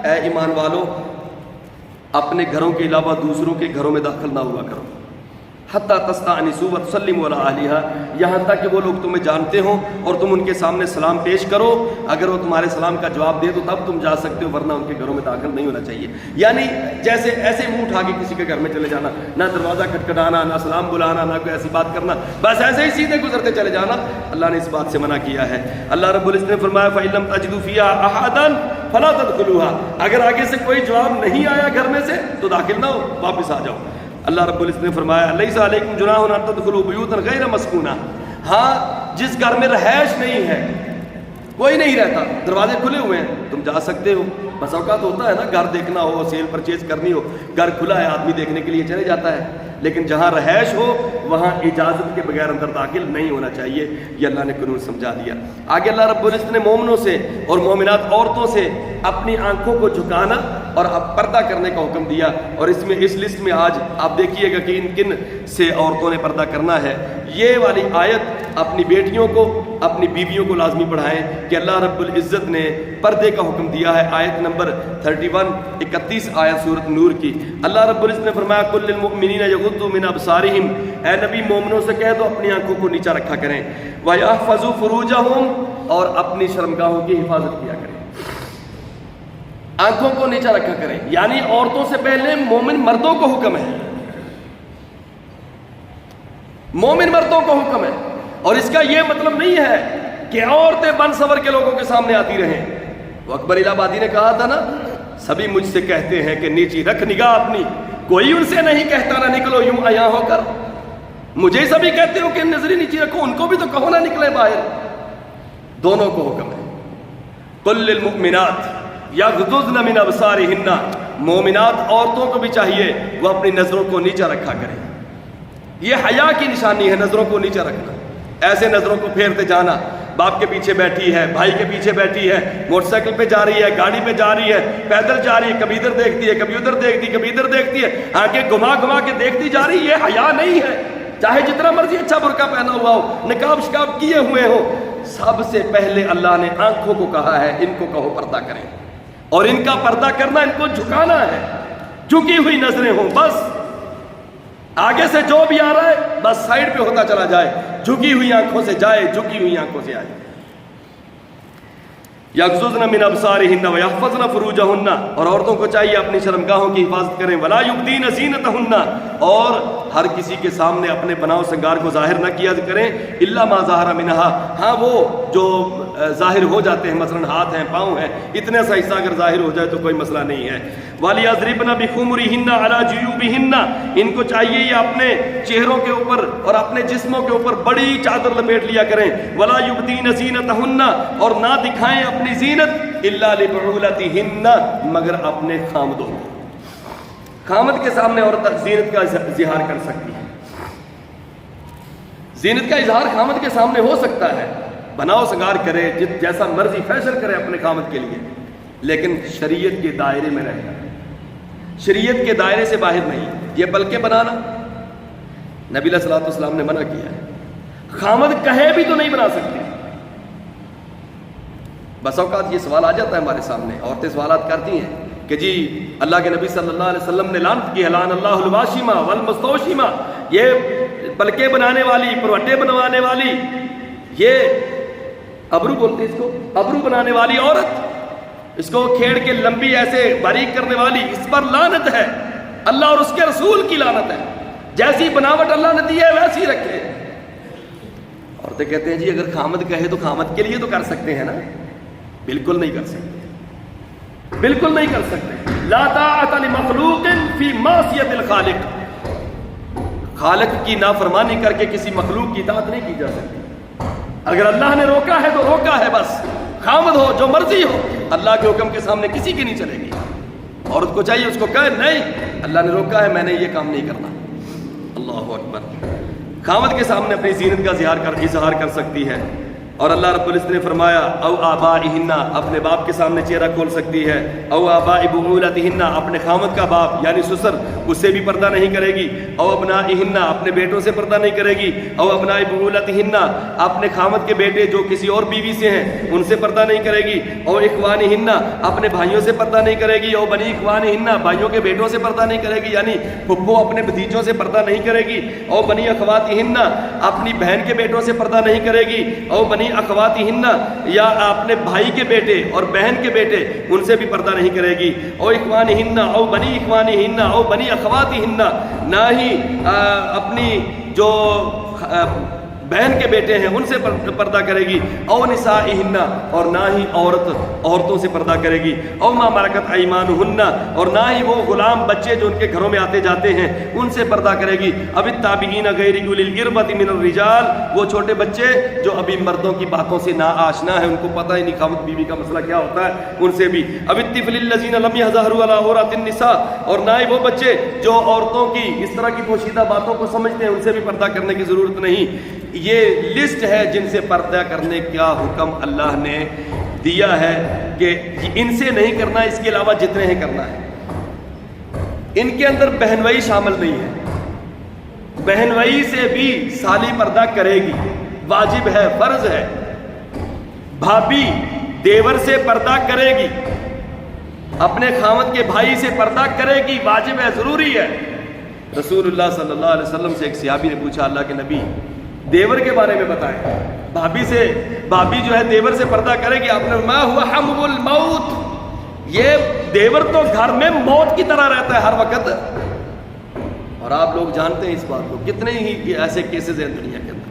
اے ایمان والو اپنے گھروں کے علاوہ دوسروں کے گھروں میں داخل نہ ہوا کرو، حتیٰ تستأنسوا وتسلموا علی اہلہا، یہاں تک کہ وہ لوگ تمہیں جانتے ہوں اور تم ان کے سامنے سلام پیش کرو، اگر وہ تمہارے سلام کا جواب دے تو تب تم جا سکتے ہو، ورنہ ان کے گھروں میں داخل نہیں ہونا چاہیے۔ یعنی جیسے ایسے منہ اٹھا کے کسی کے گھر میں چلے جانا، نہ دروازہ کھٹکھٹانا، نہ سلام بلانا، نہ کوئی ایسی بات کرنا، بس ایسے ہی سیدھے گزرتے چلے جانا، اللہ نے اس بات سے منع کیا ہے۔ اللہ رب العزت نے فرمایا فَإِن لَمْ تَجِدُوا فِيهَا أَحَدًا فَلَا تَدْخُلُوهَا، اگر آگے سے کوئی جواب نہیں آیا گھر میں سے تو داخل نہ ہو، واپس آ جاؤ۔ اللہ رب العزت نے فرمایا لیس علیکم جناح ان تدخلوا بیوتا غیر مسکونہ، ہاں جس گھر میں رہائش نہیں ہے، کوئی نہیں رہتا، دروازے کھلے ہوئے ہیں، تم جا سکتے ہو۔ بس اوقات ہوتا ہے نا گھر دیکھنا ہو، سیل پرچیز کرنی ہو، گھر کھلا ہے آدمی دیکھنے کے لیے چلے جاتا ہے، لیکن جہاں رہائش ہو وہاں اجازت کے بغیر اندر داخل نہیں ہونا چاہیے، یہ اللہ نے قانون سمجھا دیا۔ آگے اللہ رب العزت نے مومنوں سے اور مومنات عورتوں سے اپنی آنکھوں کو جھکانا اور اب پردہ کرنے کا حکم دیا، اور اس میں اس لسٹ میں آج آپ دیکھیے گا کہ ان کن سے عورتوں نے پردہ کرنا ہے۔ یہ والی آیت اپنی بیٹیوں کو، اپنی بیویوں کو لازمی پڑھائیں کہ اللہ رب العزت نے پردے کا حکم دیا ہے۔ آیت نمبر 31 آیت سورۃ نور کی، اللہ رب العزت نے فرمایا قُل لِّلْمُؤْمِنِينَ يَغُضُّوا مِنْ أَبْصَارِهِمْ، اے نبی مومنوں سے کہہ دو اپنی آنکھوں کو نیچا رکھا کریں، وَيَحْفَظُوا فُرُوجَهُمْ، اور اپنی شرمگاہوں کی حفاظت کیا کریں، آنکھوں کو نیچا رکھا کریں، یعنی عورتوں سے پہلے مومن مردوں کو حکم ہے، مومن مردوں کو حکم ہے، اور اس کا یہ مطلب نہیں ہے کہ عورتیں بن سور کے لوگوں کے سامنے آتی رہیں۔ وہ اکبر الہ آبادی نے کہا تھا نا، سبھی مجھ سے کہتے ہیں کہ نیچی رکھ نگاہ اپنی، کوئی ان سے نہیں کہتا نہ نکلو یوں عیاں ہو کر، مجھے سبھی کہتے ہو کہ نظری نیچی رکھو، ان کو بھی تو کہو نہ نکلے باہر۔ دونوں کو حکم ہے۔ قل للمؤمنات یغضضن من ابصارهن، مومنات عورتوں کو بھی چاہیے وہ اپنی نظروں کو نیچا رکھا کریں، یہ حیا کی نشانی ہے نظروں کو نیچا رکھنا، ایسے نظروں کو پھیرتے جانا، باپ کے پیچھے بیٹھی ہے، بھائی کے پیچھے بیٹھی ہے، موٹر سائیکل پہ جا رہی ہے، گاڑی پہ جا رہی ہے، پیدل جا رہی ہے، کبھی ادھر دیکھتی ہے، کبھی ادھر دیکھتی ہے، کبھی ادھر دیکھتی ہے، آگے گھما گھما کے دیکھتی جا رہی ہے، یہ حیا نہیں ہے۔ چاہے جتنا مرضی اچھا برقع پہنا ہوا ہو، نقاب شکاب کیے ہوئے ہو، سب سے پہلے اللہ نے آنکھوں کو کہا ہے ان کو کہو پردہ کریں، اور ان کا پردہ کرنا ان کو جھکانا ہے، جھکی ہوئی نظریں ہوں، بس آگے سے جو بھی آ رہا ہے بس سائیڈ پہ ہوتا چلا جائے، جھکی ہوئی آنکھوں سے جائے، جھکی ہوئی آنکھوں سے آئے۔ یغضضن من ابصارهن ويحفظن فروجهن، اور عورتوں کو چاہیے اپنی شرمگاہوں کی حفاظت کریں، ولا يبدين زينتهن، اور ہر کسی کے سامنے اپنے بناؤ سنگار کو ظاہر نہ کیا کریں، الا ما ظهر منها، ہاں وہ جو ظاہر ہو جاتے ہیں، مثلا ہاتھ ہیں، پاؤں ہیں، اتنا سا حصہ اگر ظاہر ہو جائے تو کوئی مسئلہ نہیں ہے۔ وَلْيَضْرِبْنَ بِخُمُرِهِنَّ عَلَى جُيُوبِهِنَّ، ان کو چاہیے یہ اپنے چہروں کے اوپر اور اپنے جسموں کے اوپر بڑی چادر لپیٹ لیا کریں، وَلَا يُبْدِينَ زِينَتَهُنَّ، اور نہ دکھائیں اپنی زینت، إِلَّا لِبُعُولَتِهِنَّ، مگر اپنے خامدوں، خامد کے سامنے عورت زینت کا اظہار کر سکتی ہے، زینت کا اظہار خامد کے سامنے ہو سکتا ہے، بناؤ سنگار کرے، جیسا مرضی فیشن کرے اپنے خامد کے لیے، لیکن شریعت کے دائرے میں رہے گا، شریعت کے دائرے سے باہر نہیں۔ یہ بلکہ بنانا نبی علیہ الصلوۃ والسلام نے منع کیا ہے، خامد کہے بھی تو نہیں بنا سکتے۔ بس اوقات یہ سوال آ جاتا ہے ہمارے سامنے، عورتیں سوالات کرتی ہیں کہ جی اللہ کے نبی صلی اللہ علیہ وسلم نے لعنت کی ہے، لعن اللہ الواشمہ والمستوشمہ، یہ بلکے بنانے والی، پروٹے بنوانے والی، یہ ابرو بولتے اس کو، ابرو بنانے والی عورت، اس کو کھیڑ کے لمبی ایسے باریک کرنے والی، اس پر لعنت ہے، اللہ اور اس کے رسول کی لعنت ہے، جیسی بناوٹ اللہ نے دی ہے ویسی رکھے۔ عورتیں کہتے ہیں جی اگر خامد کہے تو خامد کے لیے تو کر سکتے ہیں نا، بالکل نہیں کر سکتے، بالکل نہیں کر سکتے۔ لا طاعۃ لمخلوق فی معصیۃ الخالق، خالق کی نافرمانی کر کے کسی مخلوق کی اطاعت نہیں کی جا سکتی۔ اگر اللہ نے روکا ہے تو روکا ہے، بس خامد ہو جو مرضی ہو، اللہ کے حکم کے سامنے کسی کی نہیں چلے گی۔ عورت کو چاہیے اس کو کہے نہیں اللہ نے روکا ہے، میں نے یہ کام نہیں کرنا۔ اللہ اکبر۔ خامد کے سامنے اپنی زینت کا اظہار کر سکتی ہے، اور اللہ رب العزت نے فرمایا او آبائہن، اپنے باپ کے سامنے چہرہ کھول سکتی ہے، او آباء بعولتہن، اپنے خامد کا باپ یعنی سسر، اس سے بھی پردہ نہیں کرے گی، او ابنائہن، اپنے بیٹوں سے پردہ نہیں کرے گی، او ابناء بعولتہن، اپنے خامد کے بیٹے جو کسی اور بیوی سے ہیں ان سے پردہ نہیں کرے گی، او اخوانہن، اپنے بھائیوں سے پردہ نہیں کرے گی، او بنی اخوانہن، بھائیوں کے بیٹوں سے پردہ نہیں کرے گی یعنی پھپھو اپنے بھتیجوں سے پردہ نہیں کرے گی، او بنی اخواتہن، اپنی بہن کے بیٹوں سے پردہ نہیں کرے گی، او بنی اخواتہن، یا اپنے بھائی کے بیٹے اور بہن کے بیٹے ان سے بھی پردہ نہیں کرے گی، او اخوانہن، او بنی اخوانہن، او بنی اخواتہن، نہ ہی اپنی جو بہن کے بیٹے ہیں ان سے پردہ کرے گی، او نسائہن، اور نہ ہی عورتوں سے پردہ کرے گی، او ما ملکت ایمانہن، اور نہ ہی وہ غلام بچے جو ان کے گھروں میں آتے جاتے ہیں ان سے پردہ کرے گی، اب التابعین غیر اولی الاربۃ من الرجال، وہ چھوٹے بچے جو ابھی مردوں کی باتوں سے نا آشنا ہے، ان کو پتہ ہی نہیں خاوند بیوی کا مسئلہ کیا ہوتا ہے، ان سے بھی، اب الطفل الذین لم یظہروا علی عورات النساء، اور نہ ہی وہ بچے جو عورتوں کی اس طرح کی پوشیدہ باتوں کو سمجھتے ہیں ان سے بھی پردہ کرنے کی ضرورت نہیں۔ یہ لسٹ ہے جن سے پردہ کرنے کا حکم اللہ نے دیا ہے کہ ان سے نہیں کرنا، اس کے علاوہ جتنے ہیں کرنا ہے۔ ان کے اندر بہنوئی شامل نہیں ہے، بہنوئی سے بھی سالی پردہ کرے گی، واجب ہے، فرض ہے۔ بھابھی دیور سے پردہ کرے گی، اپنے خاوند کے بھائی سے پردہ کرے گی، واجب ہے، ضروری ہے۔ رسول اللہ صلی اللہ علیہ وسلم سے ایک صحابی نے پوچھا اللہ کے نبی دیور کے بارے میں بتائیں، بھابھی جو ہے دیور سے پردہ کرے گی، آپ نے ما ہوا حمو الموت، یہ دیور تو گھر میں موت کی طرح رہتا ہے ہر وقت، اور آپ لوگ جانتے ہیں اس بات کو، کتنے ہی ایسے کیسز ہیں دنیا کے اندر،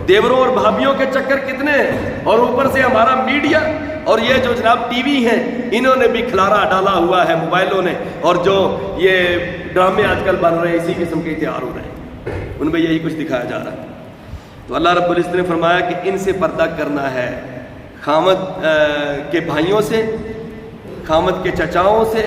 دیوروں اور بھابھیوں کے چکر کتنے ہیں، اور اوپر سے ہمارا میڈیا اور یہ جو جناب ٹی وی ہیں انہوں نے بھی کھلارا ڈالا ہوا ہے، موبائلوں نے، اور جو یہ ڈرامے آج کل بن رہے ہیں اسی قسم کے تیار ہو رہے ہیں، ان میں یہی کچھ دکھایا جا رہا ہے۔ تو اللہ رب العزت نے فرمایا کہ ان سے پردہ کرنا ہے، خامد کے بھائیوں سے، خامد کے چچاؤں سے،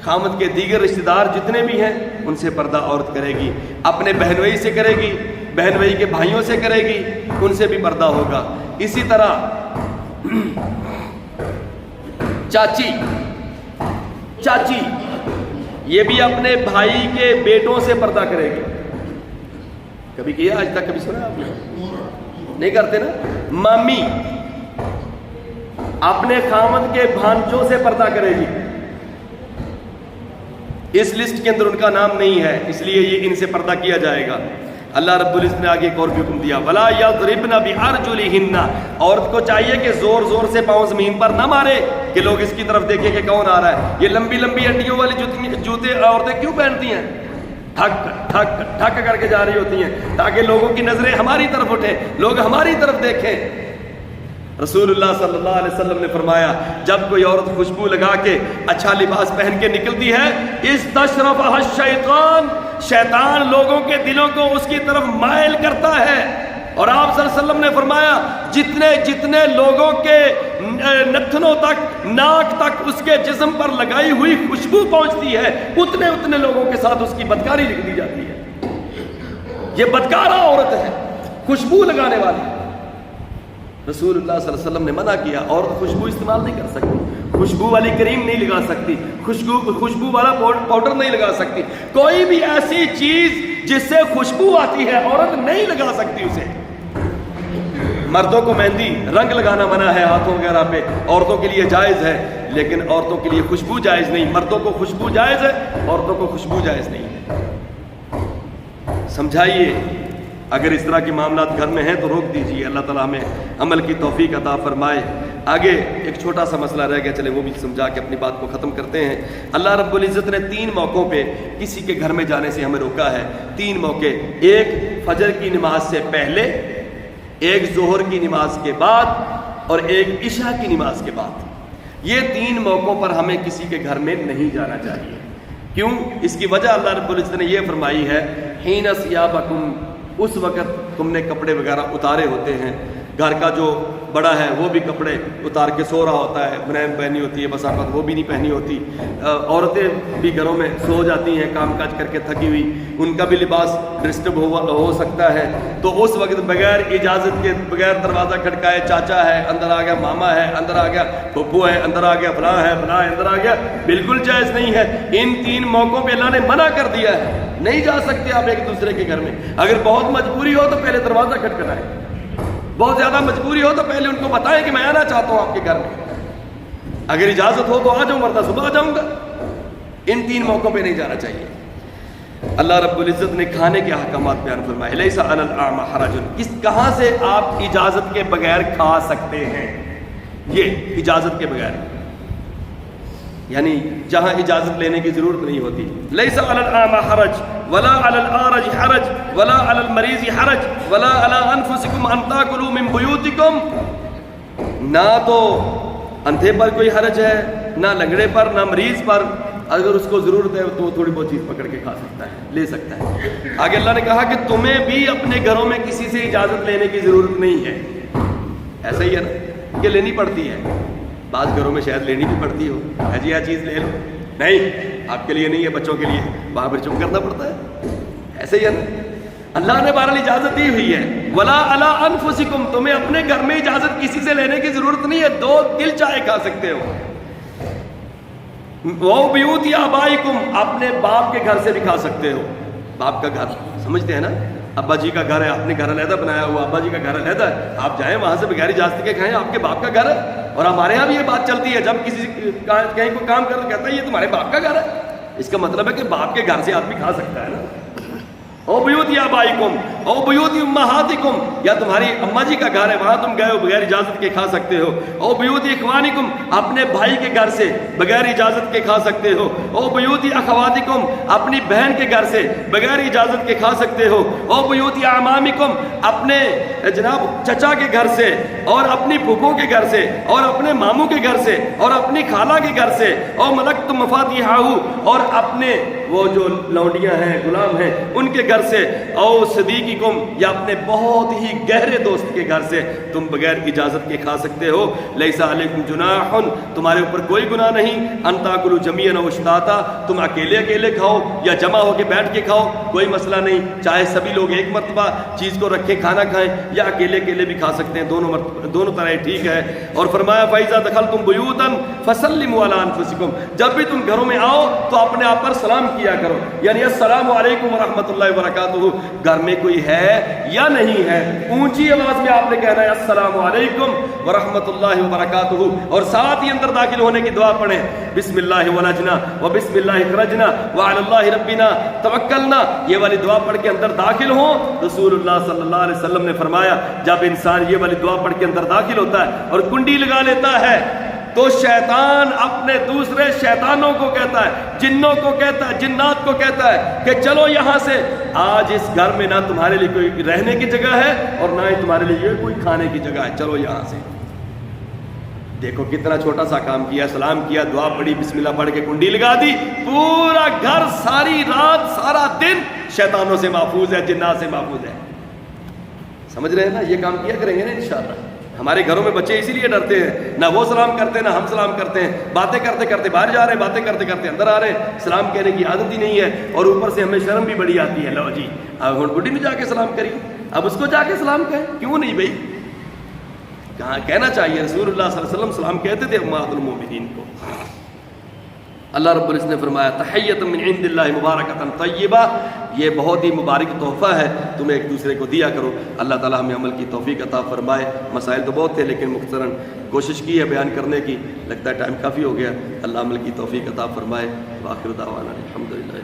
خامد کے دیگر رشتہ دار جتنے بھی ہیں ان سے پردہ عورت کرے گی، اپنے بہنوئی سے کرے گی، بہنوئی کے بھائیوں سے کرے گی، ان سے بھی پردہ ہوگا۔ اسی طرح چاچی یہ بھی اپنے بھائی کے بیٹوں سے پردہ کرے گی، کبھی کیا آج تک، کبھی سنا آپ نے؟ نہیں کرتے نا۔ مامی اپنے خاوند کے بھانجوں سے پردہ کرے گی، اس لسٹ کے اندر ان کا نام نہیں ہے، اس لیے یہ ان سے پردہ کیا جائے گا۔ اللہ رب العزت نے آگے ایک اور بھی حکم دیا، وَلَا يَضْرِبْنَ بِأَرْجُلِهِنَّ، عورت کو چاہیے کہ زور زور سے پاؤں زمین پر نہ مارے کہ لوگ اس کی طرف دیکھیں کہ کون آ رہا ہے۔ یہ لمبی لمبی ہڈیوں والی جوتے عورتیں کیوں پہنتی ہیں؟ ٹھک ٹھک ٹھک کر کے جا رہی ہوتی ہیں تاکہ لوگوں کی نظریں ہماری طرف اٹھیں، لوگ ہماری طرف دیکھیں۔ رسول اللہ صلی اللہ علیہ وسلم نے فرمایا جب کوئی عورت خوشبو لگا کے اچھا لباس پہن کے نکلتی ہے، استشرفها الشیطان، شیطان لوگوں کے دلوں کو اس کی طرف مائل کرتا ہے، اور آپ صلی اللہ علیہ وسلم نے فرمایا جتنے لوگوں کے نتنوں تک، ناک تک اس کے جسم پر لگائی ہوئی خوشبو پہنچتی ہے، اتنے لوگوں کے ساتھ اس کی بدکاری لکھ دی جاتی ہے۔ یہ بدکارہ عورت ہے، خوشبو لگانے والی۔ رسول اللہ صلی اللہ علیہ وسلم نے منع کیا، عورت خوشبو استعمال نہیں کر سکتی، خوشبو والی کریم نہیں لگا سکتی، خوشبو والا پاؤڈر نہیں لگا سکتی، کوئی بھی ایسی چیز جس سے خوشبو آتی ہے عورت نہیں لگا سکتی اسے۔ مردوں کو مہندی رنگ لگانا منع ہے ہاتھوں وغیرہ پہ، عورتوں کے لیے جائز ہے، لیکن عورتوں کے لیے خوشبو جائز نہیں۔ مردوں کو خوشبو جائز ہے، عورتوں کو خوشبو جائز نہیں ہے۔ سمجھائیے، اگر اس طرح کے معاملات گھر میں ہیں تو روک دیجیے، اللہ تعالیٰ ہمیں عمل کی توفیق عطا فرمائے۔ آگے ایک چھوٹا سا مسئلہ رہ گیا، چلے وہ بھی سمجھا کے اپنی بات کو ختم کرتے ہیں۔ اللہ رب العزت نے 3 موقعوں پہ کسی کے گھر میں جانے سے ہمیں روکا ہے، 3 موقع، ایک فجر کی نماز سے پہلے، ایک ظہر کی نماز کے بعد، اور ایک عشاء کی نماز کے بعد۔ یہ 3 موقعوں پر ہمیں کسی کے گھر میں نہیں جانا چاہیے۔ کیوں؟ اس کی وجہ اللہ رب العزت نے یہ فرمائی ہے، حین ثیابکم، اس وقت تم نے کپڑے وغیرہ اتارے ہوتے ہیں، گھر کا جو بڑا ہے وہ بھی کپڑے اتار کے سو رہا ہوتا ہے، بنین پہنی ہوتی ہے، بس آفت وہ بھی نہیں پہنی ہوتی، عورتیں بھی گھروں میں سو جاتی ہیں کام کاج کر کے تھکی ہوئی، ان کا بھی لباس ڈسٹرب ہو سکتا ہے، تو اس وقت بغیر اجازت کے، بغیر دروازہ کھٹکائے چاچا ہے اندر آ گیا، ماما ہے اندر آ گیا، پھپھو ہے اندر آ گیا، فلاں ہے فلاں اندر آ گیا، بالکل جائز نہیں ہے۔ ان 3 موقعوں پہ اللہ نے منع کر دیا ہے، نہیں جا سکتے آپ ایک دوسرے کے گھر میں۔ اگر بہت مجبوری ہو تو پہلے دروازہ کھٹکھٹائیں، بہت زیادہ مجبوری ہو تو پہلے ان کو بتائیں کہ میں آنا چاہتا ہوں آپ کے گھر میں، اگر اجازت ہو تو آ جاؤں ورنہ صبح آ جاؤں گا۔ ان 3 موقعوں پہ نہیں جانا چاہیے۔ اللہ رب العزت نے کھانے کے احکامات بیان فرمائے، لیس علی الاعمى حرج، کہاں سے آپ اجازت کے بغیر کھا سکتے ہیں؟ یہ اجازت کے بغیر، یعنی جہاں اجازت لینے کی ضرورت نہیں ہوتی۔ لیس علی الاعمى حرج ولا علی الاعرج حرج ولا علی المریض حرج ولا علی انفسکم ان تاکلوا من بیوتکم، نہ تو اندھے پر کوئی حرج ہے، نہ لنگڑے پر، نہ مریض پر، اگر اس کو ضرورت ہے تو وہ تھوڑی بہت چیز پکڑ کے کھا سکتا ہے، لے سکتا ہے۔ آگے اللہ نے کہا کہ تمہیں بھی اپنے گھروں میں کسی سے اجازت لینے کی ضرورت نہیں ہے۔ ایسا ہی ہے نا کہ لینی پڑتی ہے، بعض گھروں میں شاید لینی بھی پڑتی ہو، جی یہ چیز لے لو، نہیں آپ کے لیے نہیں ہے، بچوں کے لیے، وہاں پر چپ کرنا پڑتا ہے۔ ایسے ہی ہے نا، اللہ نے بہرحال اجازت دی ہوئی ہے، ولا علی انفسکم، تمہیں اپنے گھر میں اجازت کسی سے لینے کی ضرورت نہیں ہے، 2 دل چاہے کھا سکتے ہو۔ وہ بیوت آبائکم، اپنے باپ کے گھر سے بھی کھا سکتے ہو۔ باپ کا گھر سمجھتے ہیں نا، ابا جی کا گھر ہے، اپنے گھر علیحدہ بنایا ہوا، ابا جی کا گھر علیحدہ ہے، آپ جائیں وہاں سے بغیر اجازت کے کھائیں، آپ کے باپ کا گھر ہے۔ اور ہمارے یہاں بھی یہ بات چلتی ہے، جب کسی کہیں کو کام کر تو کہتا ہے یہ تمہارے باپ کا گھر ہے، اس کا مطلب ہے کہ باپ کے گھر سے آدمی کھا سکتا ہے نا۔ او بیوت آبائکم او بیوت امہاتکم، یا تمہاری اماں جی کا گھر ہے، وہاں تم گئے ہو بغیر اجازت کے کھا سکتے ہو۔ او بیوت اخوانکم، اپنے بھائی کے گھر سے بغیر اجازت کے کھا سکتے ہو۔ او بیوت اخواتکم، اپنی بہن کے گھر سے بغیر اجازت کے کھا سکتے ہو۔ او بیوت اعمامکم، اپنے جناب چچا کے گھر سے اور اپنی پھوپھو کے گھر سے اور اپنے ماموں کے گھر سے اور اپنی خالہ کے گھر سے۔ او ملکتم مفاتیحہ، اور اپنے وہ جو لونڈیاں ہیں، غلام ہیں، ان کے گھر سے۔ او صدیقکم، یا اپنے بہت ہی گہرے دوست کے گھر سے تم بغیر اجازت کے کھا سکتے ہو۔ لیس علیکم جناح، تمہارے اوپر کوئی گناہ نہیں، ان تاکلوا جمیعا او اشتاتا، تم اکیلے اکیلے کھاؤ یا جمع ہو کے بیٹھ کے کھاؤ، کوئی مسئلہ نہیں، چاہے سبھی لوگ ایک مرتبہ چیز کو رکھیں کھانا کھائیں، یا اکیلے اکیلے بھی کھا سکتے ہیں، دونوں طرح ٹھیک ہے۔ اور فرمایا فَإِذَا دَخَلْتُمْ بُيُوتًا فَسَلِّمُوا عَلَىٰ أَنفُسِكُمْ، جب بھی تم گھروں میں آؤ تو اپنے آپ پر سلام کیا کرو، یعنی السلام علیکم ورحمۃ اللہ وبرکاتہ، گھر میں کوئی ہے یا نہیں ہے، اونچی آواز میں آپ نے کہنا ہے السلام علیکم ورحمۃ اللہ وبرکاتہ، اور ساتھ ہی اندر داخل ہونے کی دعا پڑھیں، بسم اللہ ولجنا وبسم اللہ خرجنا وعلی اللہ ربنا توکلنا، یہ والی دعا پڑھ کے اندر داخل ہوں۔ رسول اللہ صلی اللہ علیہ وسلم نے فرمایا جب انسان یہ والی دعا پڑھ کے اندر داخل ہوتا ہے اور کنڈی لگا لیتا ہے تو شیطان اپنے دوسرے شیطانوں کو کہتا ہے، جنوں کو کہتا ہے، جنات کو کہتا ہے کہ چلو یہاں سے، آج اس گھر میں نہ تمہارے لیے کوئی رہنے کی جگہ ہے اور نہ ہی تمہارے لیے کوئی کھانے کی جگہ ہے، چلو یہاں سے۔ دیکھو کتنا چھوٹا سا کام کیا، سلام کیا، دعا پڑھی، بسم اللہ پڑھ کے کنڈی لگا دی، پورا گھر ساری رات سارا دن شیطانوں سے محفوظ ہے، جنات سے محفوظ ہے۔ سمجھ رہے ہیں نا، یہ کام کیا کریں گے نا انشاءاللہ۔ ہمارے گھروں میں بچے اسی لیے ڈرتے ہیں، نہ وہ سلام کرتے ہیں نہ ہم سلام کرتے ہیں، باتیں کرتے کرتے باہر جا رہے ہیں، باتیں کرتے کرتے اندر آ رہے ہیں، سلام کہنے کی عادت ہی نہیں ہے، اور اوپر سے ہمیں شرم بھی بڑی آتی ہے، لو جی اب ہن بڈھی میں جا کے سلام کری، اب اس کو جا کے سلام کہیں، کیوں نہیں بھائی، کہاں کہنا چاہیے، رسول اللہ صلی اللہ علیہ وسلم سلام کہتے تھے امہات المومنین کو۔ اللہ رب العزت نے فرمایا تحیۃ من عند اللہ مبارکۃ طیبہ، یہ بہت ہی مبارک تحفہ ہے، تمہیں ایک دوسرے کو دیا کرو۔ اللہ تعالیٰ ہمیں عمل کی توفیق عطا فرمائے۔ مسائل تو بہت تھے لیکن مختصراً کوشش کی ہے بیان کرنے کی، لگتا ہے ٹائم کافی ہو گیا۔ اللہ عمل کی توفیق عطا فرمائے۔ وآخر دعوانا الحمدللہ۔